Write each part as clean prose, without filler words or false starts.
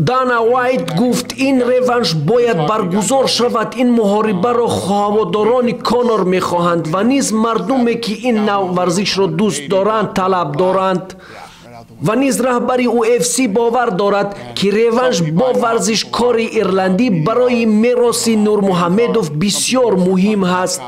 دانا وایت گفت این رونش باید برگزار شود. این محاربه را هواداران کانر میخواهند و نیز مردمی که این نوع ورزش را دوست دارند طلب دارند. و نیز رهبری UFC باور دارد که ریونش با ورزشکار ایرلندی برای میراث نورمحمدوف بسیار مهم است.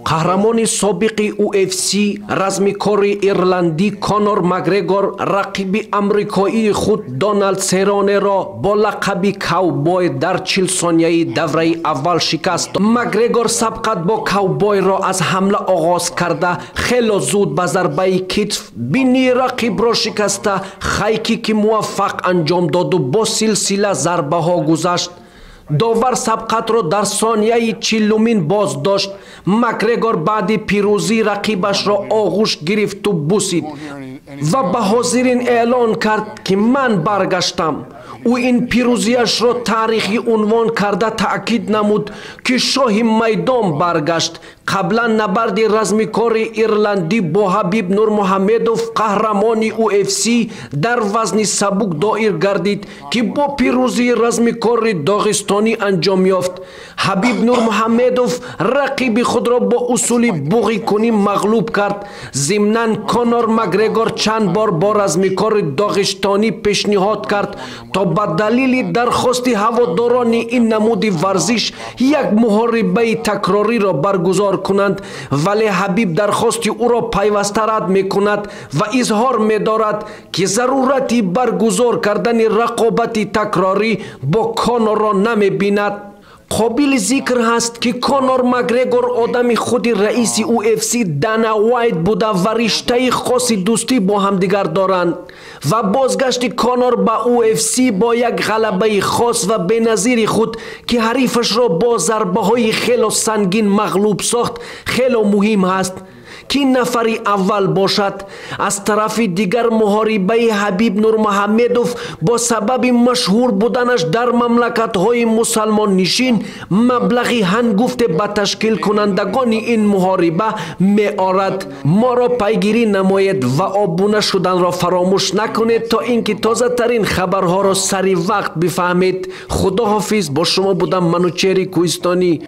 قهرمان سابق UFC رزمکار ایرلندی کانر مگرگور رقیب امریکایی خود دونالد سرونه را با لقب کاوبوی در 40 ثانیه دوره اول شکست. مگرگور سبقت با کاوبوی را از حمله آغاز کرده خیلی زود به ضربه کتف بینی رقیب را شکسته خیکی که موفق انجام داد و با سلسله ضربه ها گذشت. داور سبقت را در ثانیه 40 باز داشت. مگرگور بعد پیروزی رقیبش را آغوش گرفت و بوسید و به حاضرین اعلان کرد که من برگشتم. او این پیروزیش را تاریخی عنوان کرده تأکید نمود که شاه میدان برگشت. قبلا نبرد رزمکار ایرلندی با حبیب نورمحمدوف قهرمان UFC در وزن سبک دایر گردید که با پیروزی رزمکار داغستانی انجام یافت. حبیب نورمحمدوف رقیب خود را با اصول بوغی کنی مغلوب کرد. ضمناً کانر مگرگور چند بار با رزمکار داغستانی پیشنهاد کرد تا به دلیل درخواست هواداران این نمود ورزش یک محاربه تکراری را برگزار کنند، ولی حبیب درخواست او را پیوسته رد می کند و اظهار می دارد که ضرورتی برگزار کردن رقابت تکراری با کانر را نمی بیند. قابل ذکر هست که کانر مگرگور آدم خود رئیس UFC دانا وایت بوده و رشته خاص دوستی با همدیگر دارند و بازگشت کانر به UFC با یک غلبه خاص و بی‌نظیر خود که حریفش را با ضربه های خیلی سنگین مغلوب ساخت خیلی مهم است که نفر اول باشد. از طرف دیگر محاربه حبیب نورمحمدوف با سبب مشهور بودنش در مملکت های مسلمان نشین مبلغی هنگفته به تشکیل کنندگان این محاربه می آرد. ما را پیگیری نماید و آبونه شدن را فراموش نکنید تا اینکه تازه ترین خبرها را سری وقت بفهمید. خداحافظ. با شما بودم منوچهر کوهستانی.